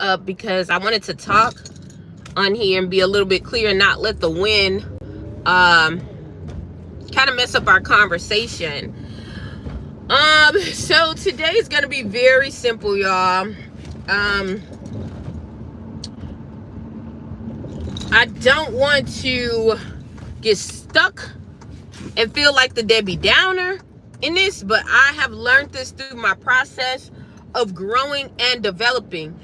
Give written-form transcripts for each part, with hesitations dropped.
up because I wanted to talk on here and be a little bit clear and not let the wind kind of mess up our conversation. So today is going to be very simple, y'all. I don't want to get stuck and feel like the Debbie Downer in this, but I have learned this through my process of growing and developing.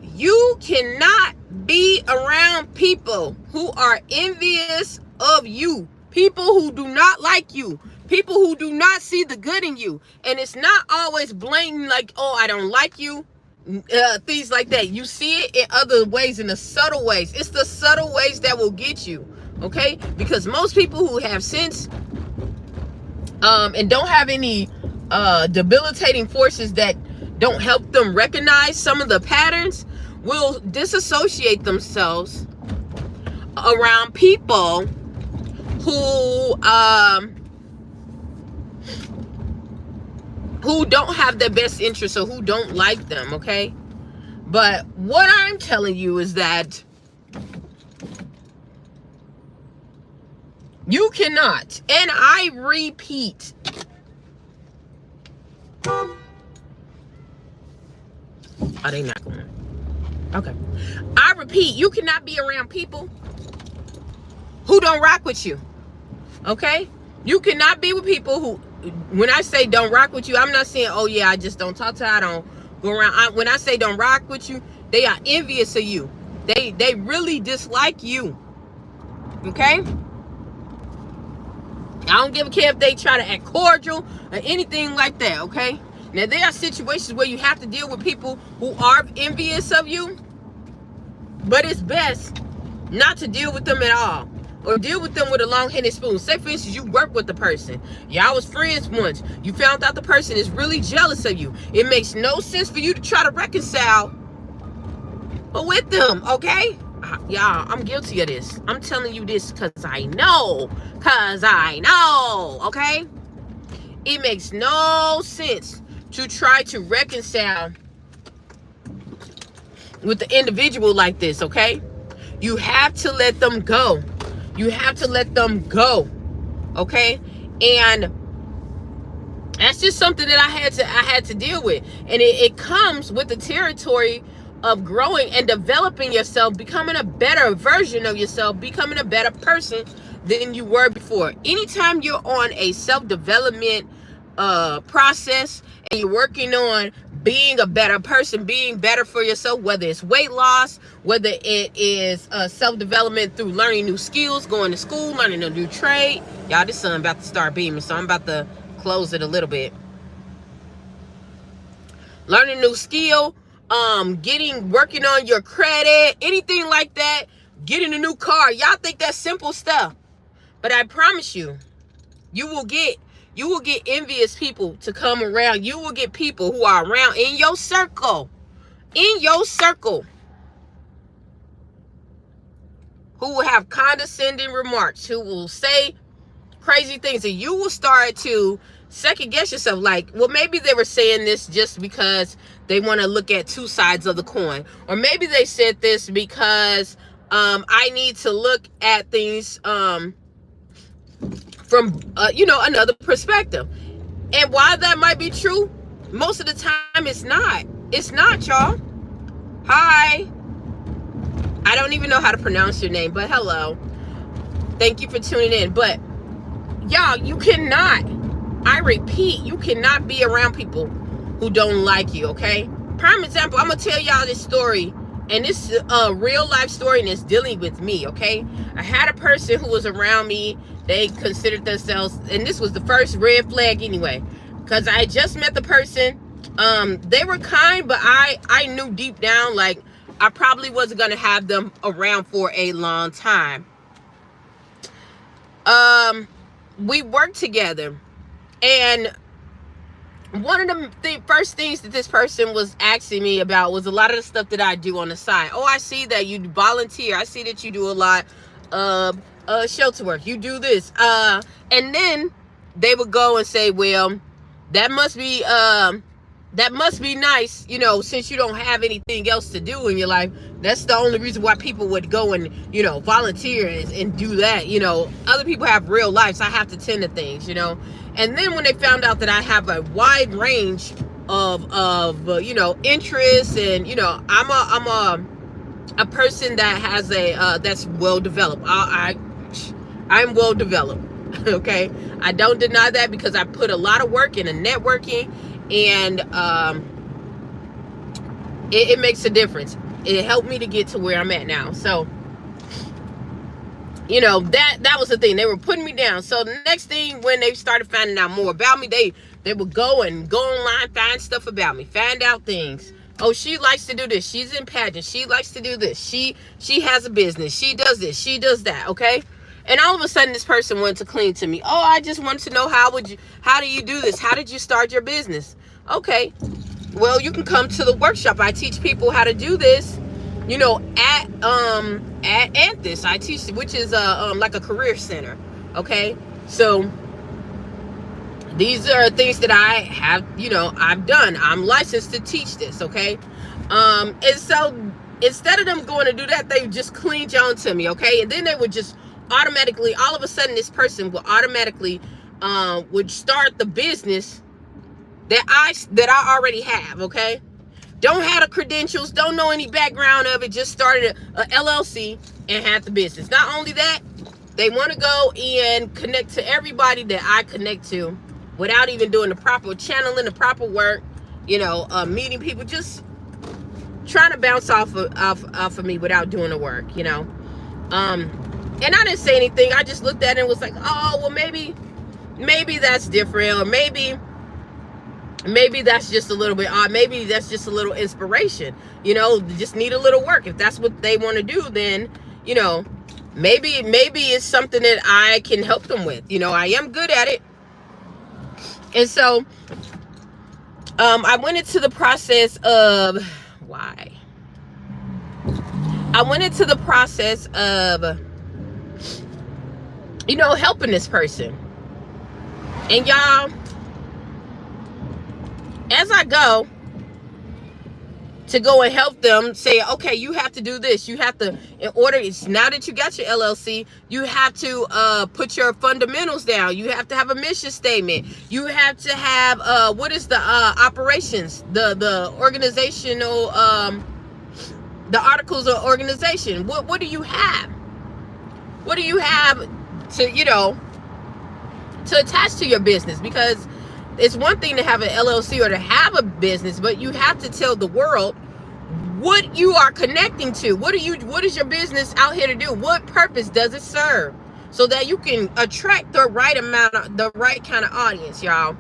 You cannot be around people who are envious of you, people who do not like you, people who do not see the good in you. And it's not always blatant, like, oh, I don't like you, things like that. You see it in other ways, in the subtle ways. It's the subtle ways that will get you, okay? Because most people who have sense and don't have any debilitating forces that don't help them recognize some of the patterns will disassociate themselves around people who don't have their best interests or who don't like them, okay? But what I'm telling you is that you cannot, and I repeat, are they not going? Okay. I repeat, you cannot be around people who don't rock with you, okay? You cannot be with people who, when I say don't rock with you, I'm not saying, oh yeah, I just don't talk to her, I don't go around. When I say don't rock with you, they are envious of you. They really dislike you, okay? I don't give a care if they try to act cordial or anything like that, okay? Now, there are situations where you have to deal with people who are envious of you, but it's best not to deal with them at all, or deal with them with a long-handed spoon. Say, for instance, you work with the person. Y'all was friends once. You found out the person is really jealous of you. It makes no sense for you to try to reconcile with them, okay? Y'all, I'm guilty of this. I'm telling you this because I know. Okay? It makes no sense to try to reconcile with the individual like this, okay? You have to let them go. You have to let them go, okay? And that's just something that I had to deal with. And it comes with the territory of growing and developing yourself, becoming a better version of yourself, becoming a better person than you were before. Anytime you're on a self-development process and you're working on being a better person, being better for yourself, whether it's weight loss, whether it is self-development through learning new skills, going to school, learning a new trade. Y'all, this sun about to start beaming, so I'm about to close it a little bit. Learning a new skill, working on your credit, anything like that, getting a new car. Y'all think that's simple stuff. But I promise you, you will get envious people to come around. You will get people who are around in your circle, who will have condescending remarks, who will say crazy things, and you will start to second guess yourself, like, well, maybe they were saying this just because they want to look at two sides of the coin, or maybe they said this because I need to look at things from another perspective. And while that might be true, most of the time it's not, y'all. Hi, I don't even know how to pronounce your name, but hello, thank you for tuning in. But y'all, you cannot, I repeat, you cannot be around people who don't like you, okay? Prime example, I'm gonna tell y'all this story, and this is a real life story, and it's dealing with me, okay? I had a person who was around me. They considered themselves, and this was the first red flag anyway, because I just met the person. They were kind, but I knew deep down, like, I probably wasn't gonna have them around for a long time. We worked together, and one of the first things that this person was asking me about was a lot of the stuff that I do on the side. Oh, I see that you volunteer. I see that you do a lot of shelter work. You do this. And then they would go and say, well, that must be that must be nice, you know, since you don't have anything else to do in your life. That's the only reason why people would go and, you know, volunteer and do that. You know, other people have real lives. I have to tend to things, you know. And then when they found out that I have a wide range of you know, interests, and, you know, I'm a person that has a that's well developed. I'm well developed. Okay, I don't deny that, because I put a lot of work into networking, and it makes a difference. It helped me to get to where I'm at now. So, you know, that was the thing. They were putting me down. So the next thing, when they started finding out more about me, they would go online, find stuff about me, find out things. Oh, she likes to do this. She's in pageants. She likes to do this. She has a business. She does this. She does that. Okay. And all of a sudden, this person went to cling to me. Oh, I just wanted to know, how do you do this? How did you start your business? Okay. Well, you can come to the workshop. I teach people how to do this, you know, at Anthus. I teach, which is like a career center. Okay. So these are things that I have, you know, I've done. I'm licensed to teach this. Okay. And so instead of them going to do that, they just cling on to me. Okay. And then they would just automatically, all of a sudden, this person will automatically would start the business that I already have. Okay, don't have the credentials, don't know any background of it, just started a LLC and had the business. Not only that, they want to go and connect to everybody that I connect to without even doing the proper channeling, the proper work, you know, meeting people, just trying to bounce off of me without doing the work, you know. And I didn't say anything. I just looked at it and was like, oh, well, maybe that's different, or maybe that's just a little bit odd. Maybe that's just a little inspiration, you know, just need a little work. If that's what they want to do, then, you know, maybe it's something that I can help them with. You know, I am good at it. And so I went into the process of you know, helping this person. And y'all, as I go and help them, say, okay, you have to do this. You have to, in order, it's now that you got your LLC, you have to put your fundamentals down. You have to have a mission statement. You have to have what is the operations, the organizational, the articles of organization. What do you have? What do you have to, you know, to attach to your business? Because it's one thing to have an LLC or to have a business, but you have to tell the world what you are connecting to. What is your business out here to do? What purpose does it serve? So that you can attract the right kind of audience, y'all.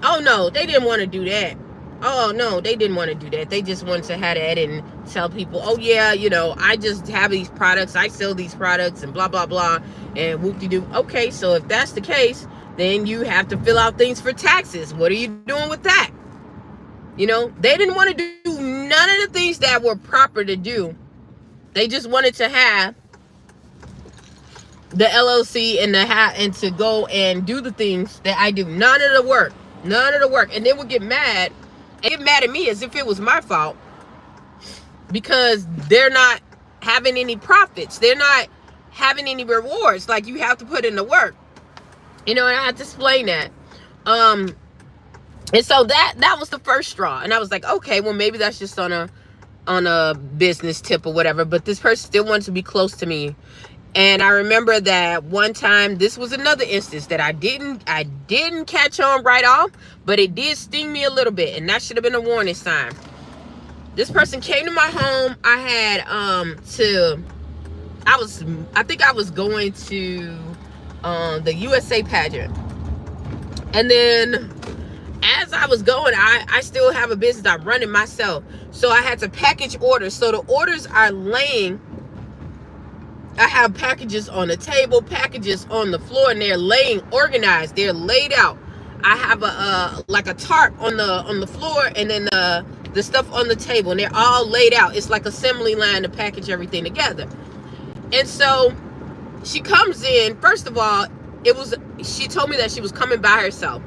Oh no, they didn't want to do that. Oh no, they didn't want to do that. They just wanted to have that and tell people, oh yeah, you know, I just have these products, I sell these products, and blah blah blah, and whoop-de-doo. Okay, so if that's the case, then you have to fill out things for taxes. What are you doing with that? You know, they didn't want to do none of the things that were proper to do. They just wanted to have the LLC and to go and do the things that I do. None of the work. And they would get mad at me as if it was my fault, because they're not having any profits. They're not having any rewards. Like, you have to put in the work. You know, and I had to explain that. And so that was the first straw. And I was like, okay, well, maybe that's just on a business tip or whatever. But this person still wanted to be close to me. And I remember that one time, this was another instance that I didn't catch on right off, but it did sting me a little bit, and that should have been a warning sign. This person came to my home. I had I think I was going to the USA pageant. And then as I was going, I still have a business I'm running myself. So I had to package orders. So the orders are laying. I have packages on the table, packages on the floor, and they're laying organized. They're laid out. I have like a tarp on the floor, and then the stuff on the table, and they're all laid out. It's like assembly line to package everything together. And so she comes in. First of all, she told me that she was coming by herself.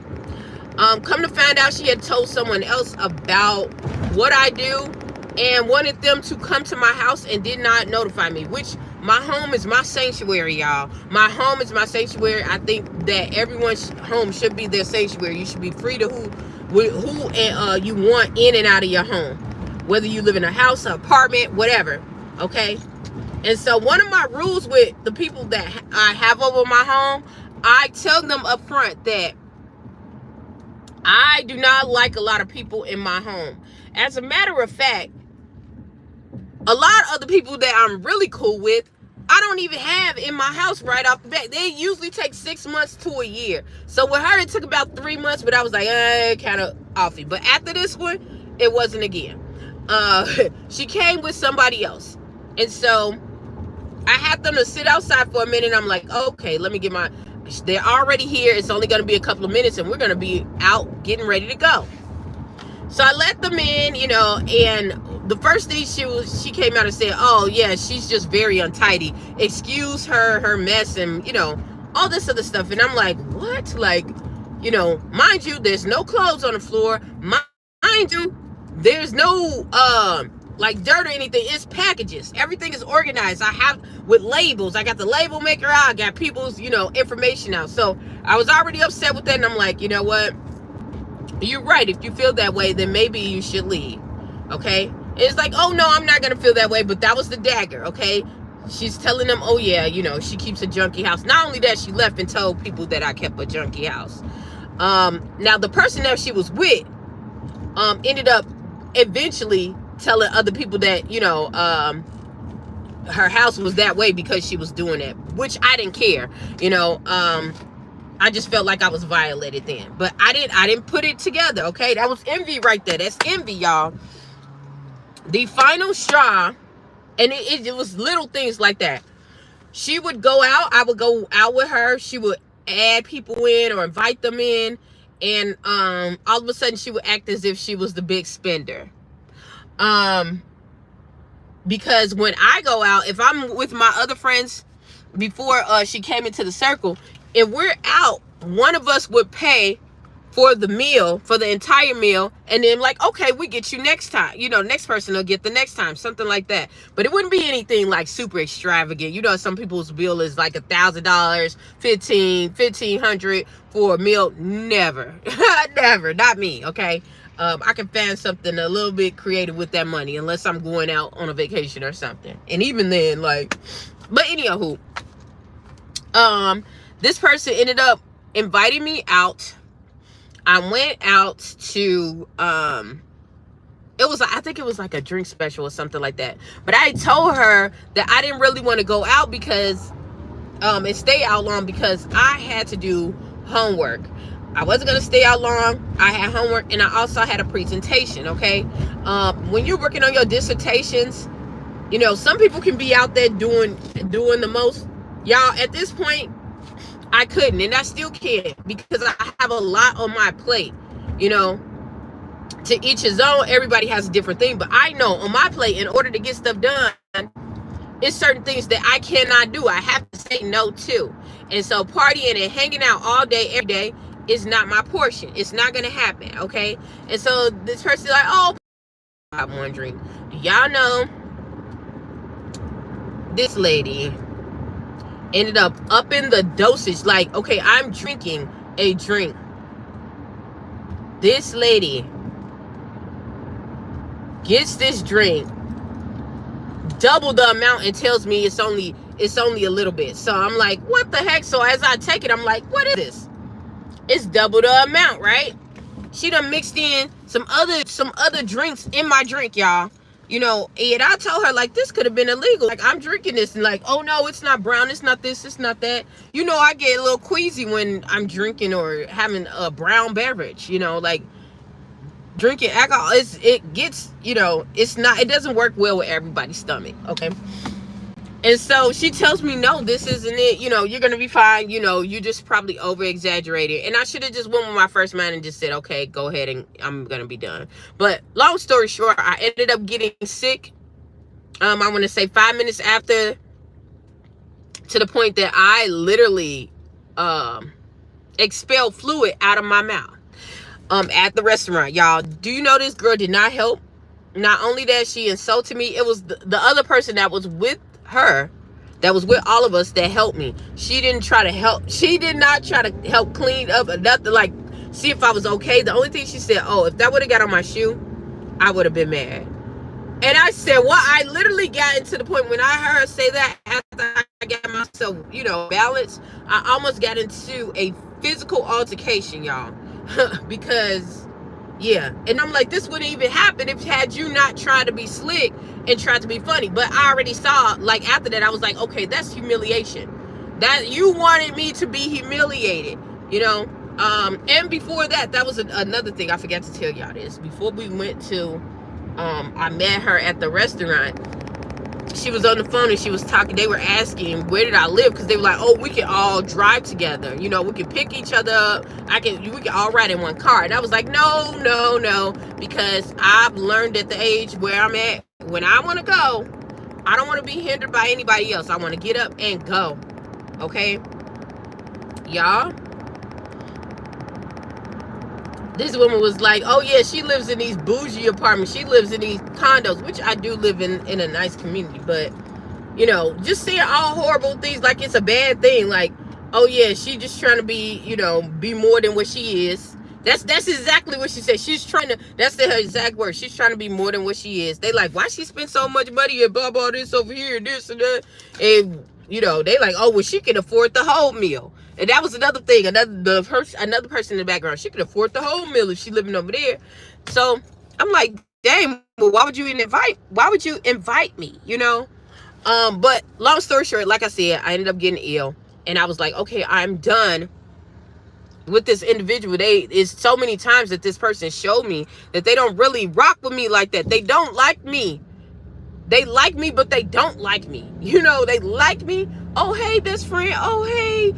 Come to find out, she had told someone else about what I do and wanted them to come to my house and did not notify me, which my home is my sanctuary, y'all. My home is my sanctuary. I think that everyone's home should be their sanctuary. You should be free to who you want in and out of your home, whether you live in a house, an apartment, whatever. Okay. And so one of my rules with the people that I have over my home, I tell them up front that I do not like a lot of people in my home. As a matter of fact, a lot of the people that I'm really cool with, I don't even have in my house right off the bat. They usually take 6 months to a year. So with her, it took about 3 months, but I was like, kind of offy. But after this one, it wasn't again. She came with somebody else. And so I had them to sit outside for a minute. I'm like, okay, let me get they're already here. It's only going to be a couple of minutes and we're going to be out getting ready to go. So I let them in, and the first thing she came out and said, oh yeah, she's just very untidy. Excuse her mess and, all this other stuff. And I'm like, what? Like, mind you, there's no clothes on the floor. Mind you, there's no, like dirt or anything. It's packages. Everything is organized. I have with labels. I got the label maker out. I got people's, information out. So I was already upset with that. And I'm like, you know what? You're right. If you feel that way, then maybe you should leave. Okay. And it's like, oh no, I'm not going to feel that way. But that was the dagger. Okay. She's telling them, oh yeah, she keeps a junky house. Not only that, she left and told people that I kept a junky house. Now the person that she was with, ended up eventually telling other people that, her house was that way because she was doing it, which I didn't care. I just felt like I was violated then, but I didn't put it together. Okay. That was envy right there. That's envy, y'all. The final straw, and it was little things like that. She would go out. I would go out with her. She would add people in or invite them in. And, all of a sudden she would act as if she was the big spender. Because when I go out, if I'm with my other friends before she came into the circle, if we're out, one of us would pay for the meal, for the entire meal, and then like, okay, we get you next time. Next person will get the next time, something like that. But it wouldn't be anything like super extravagant. Some people's bill is like $1,000, $1,500 for a meal. Never, never, not me. Okay. I can find something a little bit creative with that money, unless I'm going out on a vacation or something. And even then, but anywho, this person ended up inviting me out. I went out to, I think it was like a drink special or something like that. But I told her that I didn't really want to go out because, and stay out long because I had to do homework. I wasn't going to stay out long. I had homework and I also had a presentation, okay? When you're working on your dissertations, some people can be out there doing the most. Y'all, at this point, I couldn't, and I still can't because I have a lot on my plate, To each his own, everybody has a different thing, but I know on my plate, in order to get stuff done, it's certain things that I cannot do. I have to say no to. And so partying and hanging out all day, every day, is not my portion. It's not going to happen, okay? And so this person's like, oh, I'm wondering, do y'all know this lady ended up upping the dosage? Like, okay, I'm drinking a drink. This lady gets this drink, double the amount, and tells me it's only a little bit. So I'm like, what the heck? So as I take it, I'm like, what is this? It's double the amount, right? She done mixed in some other drinks in my drink, y'all. And I told her, like, this could have been illegal. Like, I'm drinking this, and like, oh no, it's not brown, it's not this, it's not that. I get a little queasy when I'm drinking or having a brown beverage. Like drinking alcohol, it gets, it doesn't work well with everybody's stomach, okay? And so she tells me, no, this isn't it. You're going to be fine. You just probably over exaggerated. And I should have just went with my first mind and just said, okay, go ahead and I'm going to be done. But long story short, I ended up getting sick. I want to say 5 minutes after, to the point that I literally expelled fluid out of my mouth. at the restaurant. Y'all, do you know this girl did not help? Not only that, she insulted me. It was the other person that was with her, that was with all of us, that helped me. She didn't try to help. She did not try to help clean up or nothing, like see if I was okay. The only thing she said, oh, if that would have got on my shoe, I would have been mad. And I said, well, I literally got into the point when I heard her say that, after I got myself, balanced, I almost got into a physical altercation, y'all. Because, yeah. And I'm like, this wouldn't even happen if had you not tried to be slick and tried to be funny. But I already saw, like, after that, I was like, okay, that's humiliation. That you wanted me to be humiliated, And before that, that was another thing. I forgot to tell y'all this. Before we went to... I met her at the restaurant. She was on the phone and she was talking. They were asking where did I live, because they were like, oh, we can all drive together. We can pick each other up. We can all ride in one car. And I was like, no, because I've learned at the age where I'm at, when I want to go, I don't want to be hindered by anybody else. I want to get up and go. Okay, y'all. This woman was like, oh yeah, she lives in these bougie apartments. She lives in these condos, which I do live in a nice community. But, just saying all horrible things like it's a bad thing. Like, oh yeah, she just trying to be, be more than what she is. That's exactly what she said. She's trying to, that's her exact word. She's trying to be more than what she is. They like, why she spend so much money and blah, blah, this over here, this and that. And, they like, oh, well, she can afford the whole meal. And that was another thing. Another person in the background. She could afford the whole meal if she living over there. So I'm like, dang, well, why would you invite me? But long story short, like I said, I ended up getting ill. And I was like, okay, I'm done with this individual. It's so many times that this person showed me that they don't really rock with me like that. They don't like me. They like me, but they don't like me. They like me. Oh, hey, best friend. Oh, hey,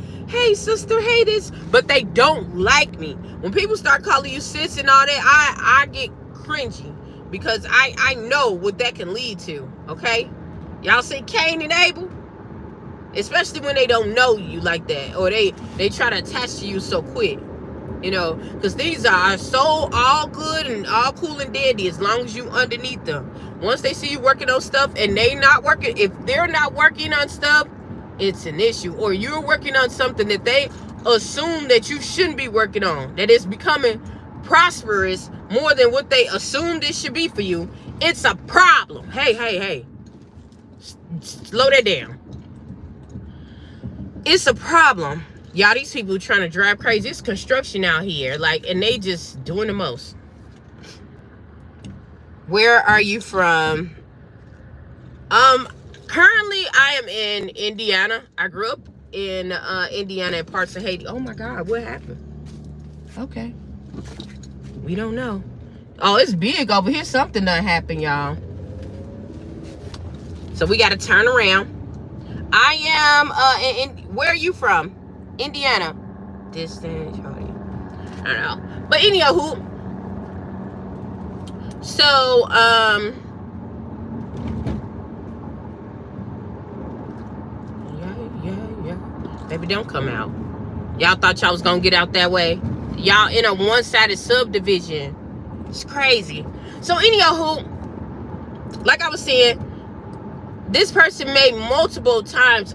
sister. Hey, this. But they don't like me. When people start calling you sis and all that, I get cringy, because I know what that can lead to. Okay? Y'all see Cain and Abel? Especially when they don't know you like that, or they try to attach to you so quick. Because these are so all good and all cool and dandy as long as you underneath them. Once they see you working on stuff and they not working, if they're not working on stuff, it's an issue. Or you're working on something that they assume that you shouldn't be working on, that is becoming prosperous more than what they assumed it should be for you, it's a problem. Hey. Slow that down. It's a problem. Y'all, these people trying to drive crazy. It's construction out here, and they just doing the most. Where are you from? Currently I am in Indiana. I grew up in Indiana and parts of Haiti. Oh my God, what happened? Okay, we don't know. Oh, it's big over here. Something done happened, y'all. So we got to turn around. I am where are you from? Indiana. Distance. I don't know. But anywho, so yeah. Baby, don't come out. Y'all thought y'all was gonna get out that way. Y'all in a one-sided subdivision. It's crazy. So anywho, like I was saying, this person made multiple attempts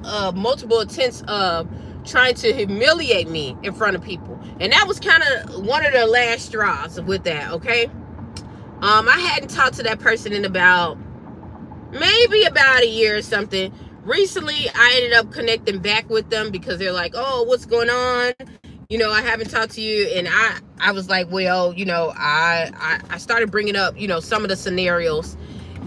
of trying to humiliate me in front of people. And that was kind of one of the last straws with that, okay? I hadn't talked to that person in maybe about a year or something. Recently, I ended up connecting back with them because they're like, oh, what's going on? I haven't talked to you. And I was like, well, I started bringing up, some of the scenarios.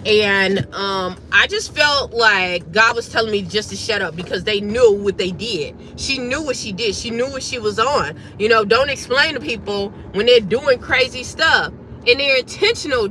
And I just felt like God was telling me just to shut up, because they knew what they did. She knew what she did. She knew what she was on. Don't explain to people when they're doing crazy stuff. And they're intentionally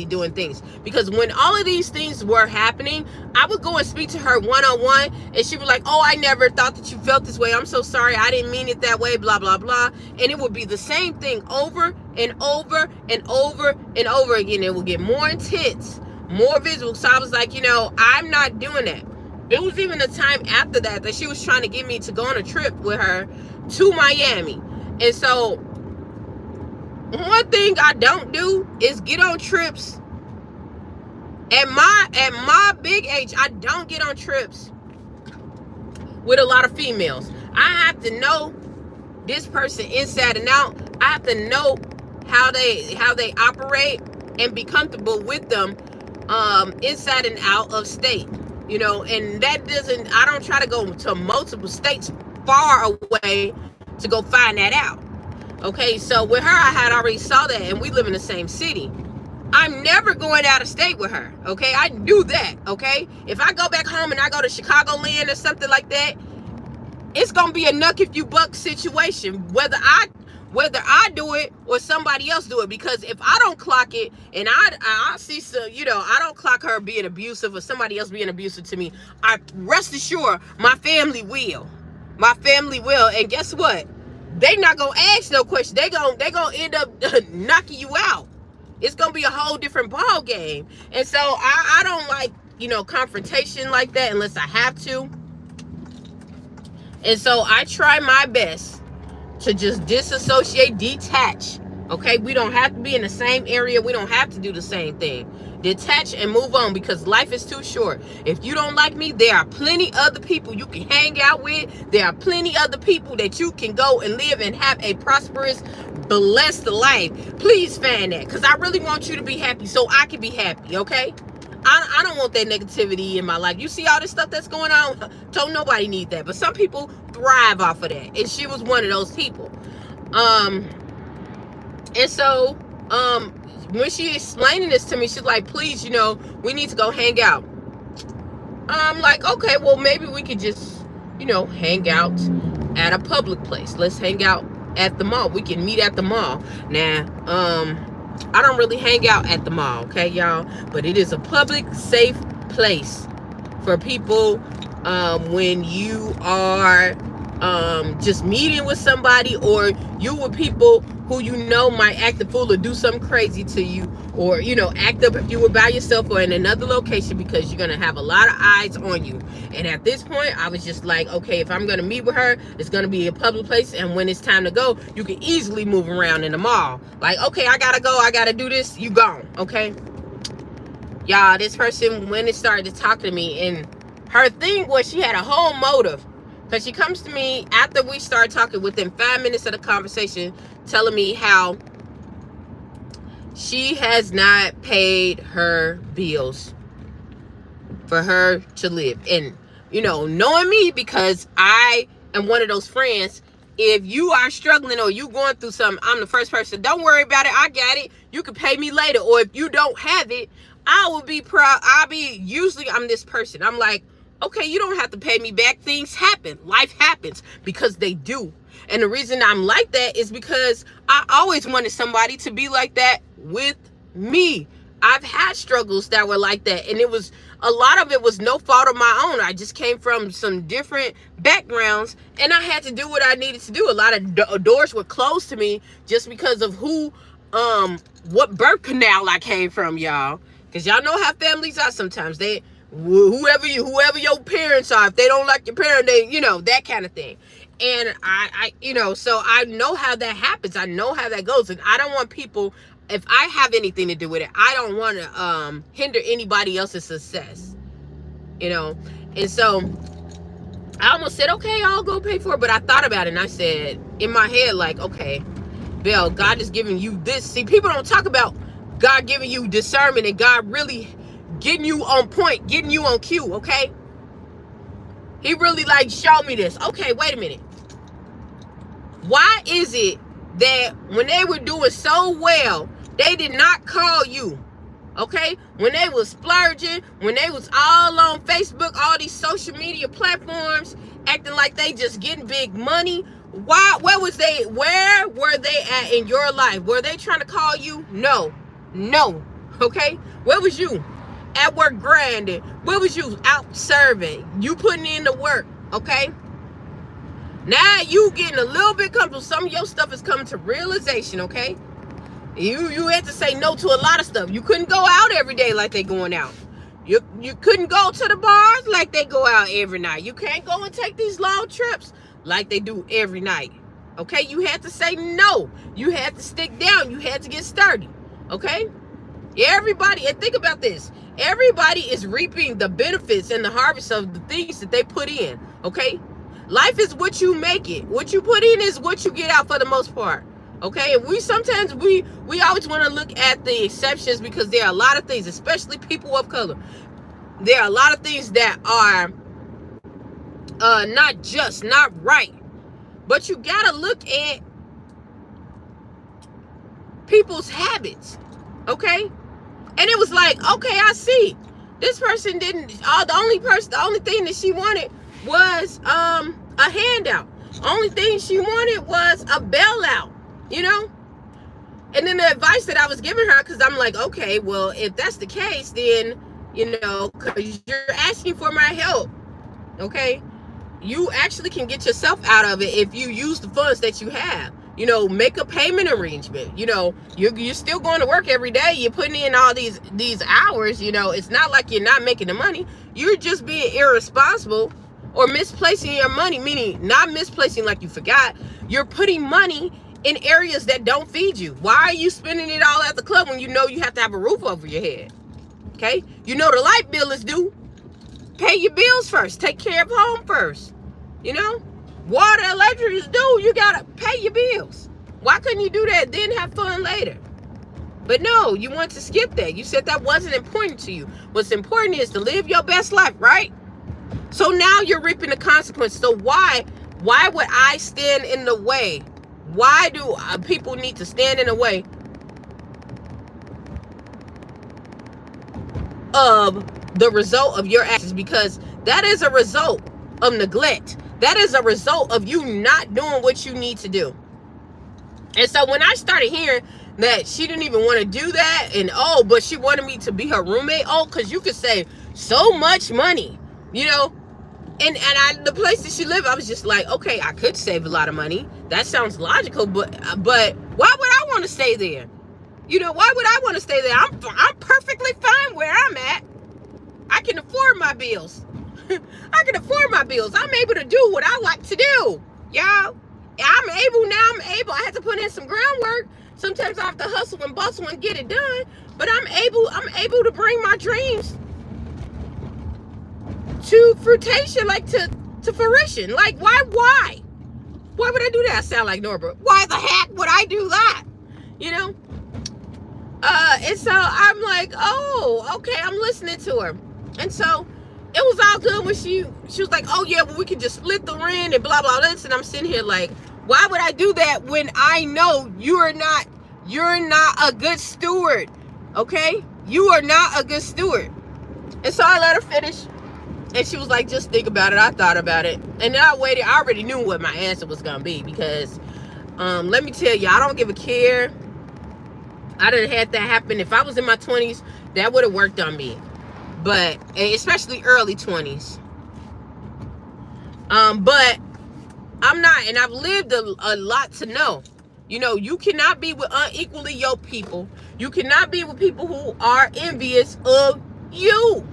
doing things. Because when all of these things were happening, I would go and speak to her one-on-one, and she was like, oh, I never thought that you felt this way. I'm so sorry. I didn't mean it that way, blah, blah, blah. And it would be the same thing over and over and over and over again. It would get more intense, more visual. So I was like, I'm not doing that. It was even a time after that she was trying to get me to go on a trip with her to Miami. And so One thing I don't do is get on trips. At my big age, I don't get on trips with a lot of females. I have to know this person inside and out. I have to know how they operate and be comfortable with them inside and out of state. And I don't try to go to multiple states far away to go find that out. Okay, so with her, I had already saw that, and we live in the same city. I'm never going out of state with her. Okay, I knew that. Okay, if I go back home and I go to Chicagoland or something like that, it's gonna be a nuck if you buck situation, whether I do it or somebody else do it. Because if I don't clock it and I see some, I don't clock her being abusive or somebody else being abusive to me, I rest assured my family will. And guess what? They not gonna ask no question. They gonna end up knocking you out. It's gonna be a whole different ball game. And so I don't like, confrontation like that unless I have to. And so I try my best to just disassociate, detach. Okay, we don't have to be in the same area. We don't have to do the same thing. Detach and move on, because life is too short. If you don't like me, there are plenty other people you can hang out with. There are plenty other people that you can go and live and have a prosperous, blessed life. Please find that, because I really want you to be happy so I can be happy, okay? I don't want that negativity in my life. You see all this stuff that's going on? Don't nobody need that. But some people thrive off of that. And she was one of those people. And so, when she explaining this to me, she's like, please, we need to go hang out. I'm like, okay, well, maybe we could just, hang out at a public place. Let's hang out at the mall. We can meet at the mall. Now, I don't really hang out at the mall, okay, y'all? But it is a public, safe place for people when you are just meeting with somebody, or you with people who might act a fool or do something crazy to you, or act up if you were by yourself or in another location, because you're gonna have a lot of eyes on you. And at this point, I was just like, okay, if I'm gonna meet with her, it's gonna be a public place, and when it's time to go, you can easily move around in the mall. Like, okay, I gotta go, I gotta do this, you gone, okay? Y'all, this person, when it started to talk to me, and her thing was she had a whole motive. Because she comes to me after we start talking, within 5 minutes of the conversation, telling me how she has not paid her bills for her to live. And, knowing me, because I am one of those friends, if you are struggling or you going through something, I'm the first person. Don't worry about it. I got it. You can pay me later. Or if you don't have it, I will be proud. Usually I'm this person. I'm like, okay, you don't have to pay me back. Things happen. Life happens, because they do. And the reason I'm like that is because I always wanted somebody to be like that with me. I've had struggles that were like that, and a lot of it was no fault of my own. I just came from some different backgrounds, and I had to do what I needed to do. A lot of doors were closed to me just because of what birth canal I came from, y'all. Because y'all know how families are sometimes. Whoever your parents are, if they don't like your parent, they, that kind of thing. And I so I know how that happens. I know how that goes. And I don't want people, if I have anything to do with it, I don't want to hinder anybody else's success, And so I almost said, okay, I'll go pay for it. But I thought about it, and I said in my head, like, okay, Bill, God is giving you this. See, people don't talk about God giving you discernment and God really getting you on point, getting you on cue, okay? He really showed me this. Okay, wait a minute. Why is it that when they were doing so well, they did not call you? Okay? When they was splurging, when they was all on Facebook, all these social media platforms, acting like they just getting big money, where were they at in your life? Were they trying to call you? No. Okay? Where was you? At work grinding. Where was you? Out serving. You putting in the work. Okay? Now you getting a little bit comfortable. Some of your stuff is coming to realization, okay? You had to say no to a lot of stuff. You couldn't go out every day like they going out. You couldn't go to the bars like they go out every night. You can't go and take these long trips like they do every night. Okay, you had to say no. You had to stick down. You had to get sturdy. Okay, everybody, and think about this. Everybody is reaping the benefits and the harvest of the things that they put in. Okay, life is what you make it. What you put in is what you get out for the most part. Okay, and we sometimes we always want to look at the exceptions, because there are a lot of things, especially people of color. There are a lot of things that are not right. But you gotta look at people's habits, okay? And it was like, okay, I see. This person didn't. The only thing that she wanted was a handout. Only thing she wanted was a bailout, you know. And then the advice that I was giving her, because I'm like, okay, well, if that's the case, then because you're asking for my help, okay? You actually can get yourself out of it if you use the funds that you have. Make a payment arrangement. You're still going to work every day. You're putting in all these hours. It's not like you're not making the money. You're just being irresponsible or misplacing your money, meaning not misplacing like you forgot. You're putting money in areas that don't feed you. Why are you spending it all at the club when you know you have to have a roof over your head? Okay? The light bill is due. Pay your bills first. Take care of home first. Water, electric is due. You gotta pay your bills. Why couldn't you do that, then have fun later? But no, you want to skip that. You said that wasn't important to you. What's important is to live your best life, right? So now you're reaping the consequences. So why would I stand in the way? Why do people need to stand in the way of the result of your actions? Because that is a result of neglect. That is a result of you not doing what you need to do. And so when I started hearing that she didn't even want to do that, and but she wanted me to be her roommate, because you could save so much money, and the place that she lived, I was just like, okay, I could save a lot of money. That sounds logical, but why would I want to stay there? Why would I want to stay there? I'm perfectly fine where I'm at. I can afford my bills. I can afford my bills. I'm able to do what I like to do, y'all. I'm able. I have to put in some groundwork. Sometimes I have to hustle and bustle and get it done. But I'm able to bring my dreams to fruition, like to fruition. Like, why would I do that? I sound like Norbert. Why the heck would I do that? And so I'm like, oh, okay, I'm listening to her. And so it was all good when she was like, oh yeah, well, we can just split the rent and blah blah this. And I'm sitting here like, why would I do that when I know you're not a good steward? Okay, you are not a good steward. And so I let her finish, and she was like, just think about it. I thought about it, and then I waited. I already knew what my answer was gonna be, because let me tell you, I don't give a care. I done had that happen. If I was in my 20s, that would have worked on me. But especially early 20s. But I'm not, and I've lived a lot to know. You cannot be with unequally yoked people. You cannot be with people who are envious of you.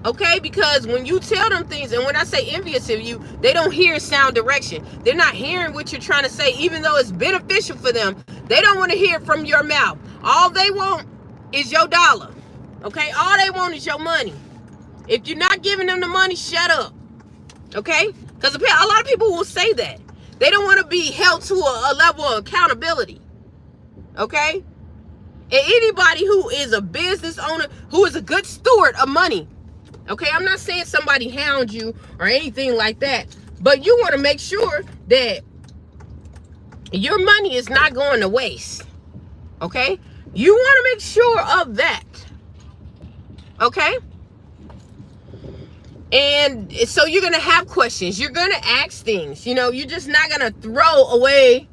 Okay? Because when you tell them things, and when I say envious of you, they don't hear sound direction. They're not hearing what you're trying to say, even though it's beneficial for them. They don't want to hear it from your mouth. All they want is your dollar. Okay? All they want is your money. If you're not giving them the money, shut up. Okay? Because a lot of people will say that. They don't want to be held to a level of accountability. Okay? And anybody who is a business owner, who is a good steward of money. Okay? I'm not saying somebody hound you or anything like that. But you want to make sure that your money is not going to waste. Okay? You want to make sure of that. Okay? And so you're going to have questions. You're going to ask things. You're just not going to throw away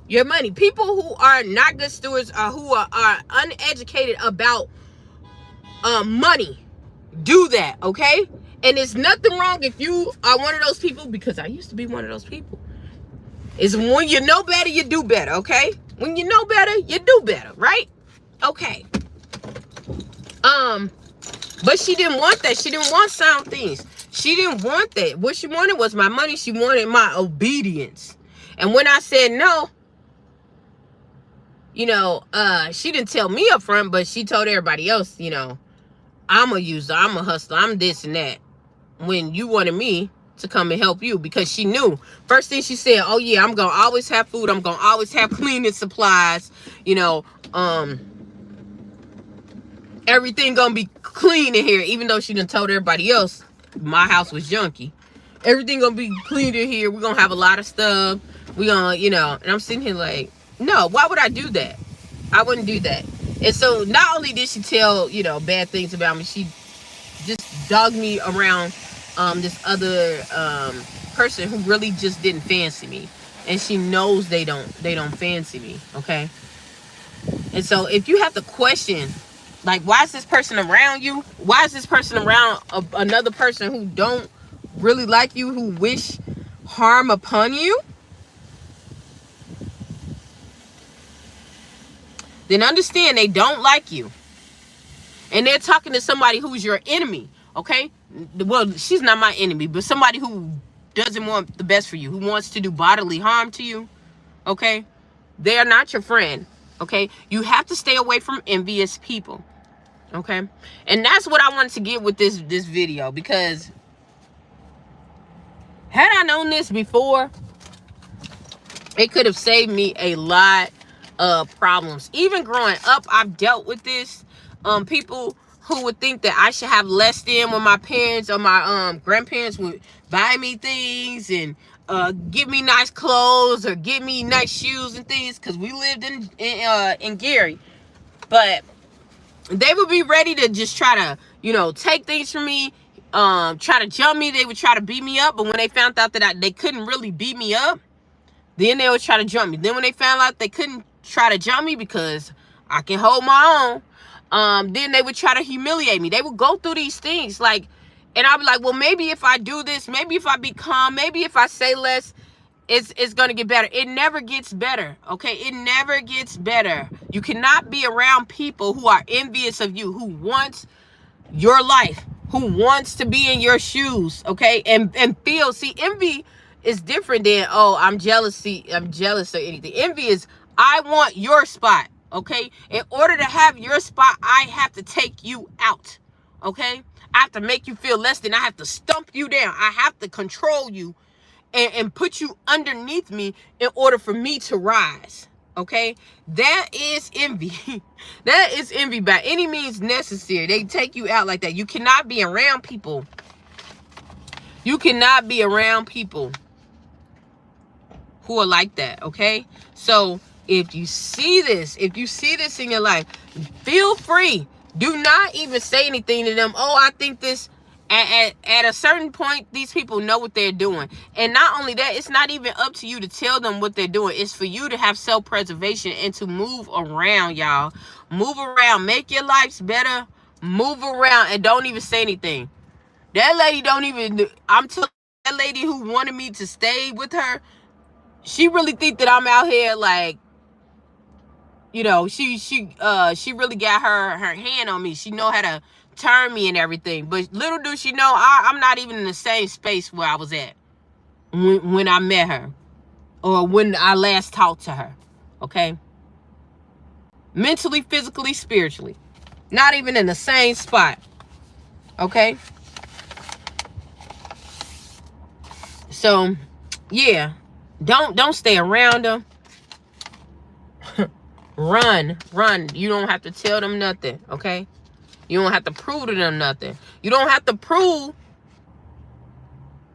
your money. People who are not good stewards, or who are uneducated about money, do that, okay? And there's nothing wrong if you are one of those people, because I used to be one of those people. It's when you know better, you do better, okay? When you know better, you do better, right? Okay. But she didn't want that. She didn't want sound things. She didn't want that. What she wanted was my money. She wanted my obedience. And when I said no, you know, she didn't tell me up front, but she told everybody else, you know, I'm a user, I'm a hustler, I'm this and that. When you wanted me to come and help you, because she knew. First thing she said, oh yeah, I'm gonna always have food, I'm gonna always have cleaning supplies, you know, everything gonna be clean in here, even though she done told everybody else my house was junky. Everything gonna be clean in here, we're gonna have a lot of stuff, we gonna, you know, and I'm sitting here like, no, why would I do that? I wouldn't do that. And so not only did she tell, you know, bad things about me, she just dogged me around this other person who really just didn't fancy me. And she knows they don't fancy me, okay? And so if you have to question, like, why is this person around you? Why is this person around another person who don't really like you, who wish harm upon you? Then understand they don't like you. And they're talking to somebody who's your enemy, okay? Well, she's not my enemy, but somebody who doesn't want the best for you, who wants to do bodily harm to you, okay? They are not your friend, okay? You have to stay away from envious people, okay? And that's what I wanted to get with this video, because had I known this before, it could have saved me a lot of problems. Even growing up, I've dealt with this. People who would think that I should have less than when my parents or my grandparents would buy me things and give me nice clothes or give me nice shoes and things, because we lived in Gary. But they would be ready to just try to, you know, take things from me, try to jump me. They would try to beat me up, but when they found out that they couldn't really beat me up, then they would try to jump me. Then when they found out they couldn't try to jump me because I can hold my own, then they would try to humiliate me. They would go through these things, like, and I'd be like, well, maybe if I do this, maybe if I be calm, maybe if I say less, it's gonna get better. It never gets better, okay? It never gets better. You cannot be around people who are envious of you, who wants your life, who wants to be in your shoes, okay? And feel, see, envy is different than, oh, I'm jealous or anything. Envy is, I want your spot, okay? In order to have your spot, I have to take you out, okay? I have to make you feel less than. I have to stump you down. I have to control you and put you underneath me in order for me to rise, okay? That is envy. That is envy by any means necessary. They take you out like that. You cannot be around people. You cannot be around people who are like that, okay? So if you see this in your life, feel free. Do not even say anything to them. Oh, I think this. At a certain point, these people know what they're doing. And not only that, it's not even up to you to tell them what they're doing. It's for you to have self-preservation and to move around, y'all. Move around. Make your lives better. Move around and don't even say anything. That lady don't even... I'm telling that lady who wanted me to stay with her, she really think that I'm out here like... You know, she really got her hand on me. She know how to turn me and everything. But little do she know, I'm not even in the same space where I was at when I met her, or when I last talked to her, okay? Mentally, physically, spiritually. Not even in the same spot, okay? So, yeah, don't stay around them. Run. You don't have to tell them nothing, okay? You don't have to prove to them nothing. You don't have to prove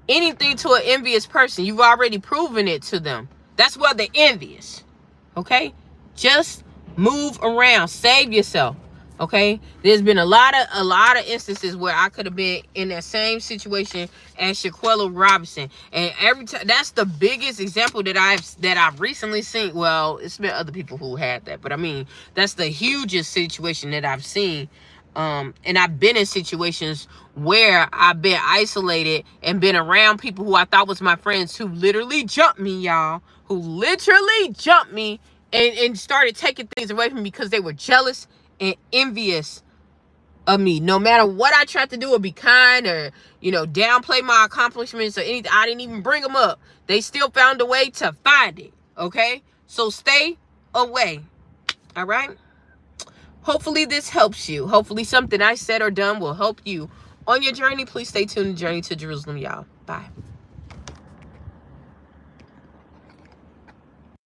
anything to an envious person. You've already proven it to them. That's why they're envious, okay? Just move around. Save yourself, okay? There's been a lot of instances where I could have been in that same situation as Shaquella Robinson, and every time, that's the biggest example that I've recently seen. Well, it's been other people who had that, but I mean, that's the hugest situation that I've seen. And I've been in situations where I've been isolated and been around people who I thought was my friends, who literally jumped me, y'all, who literally jumped me and started taking things away from me because they were jealous and envious of me. No matter what I tried to do or be kind or, you know, downplay my accomplishments or anything, I didn't even bring them up. They still found a way to find it. Okay? So stay away. All right? Hopefully this helps you. Hopefully something I said or done will help you on your journey. Please stay tuned. Journey to Jerusalem, y'all. Bye.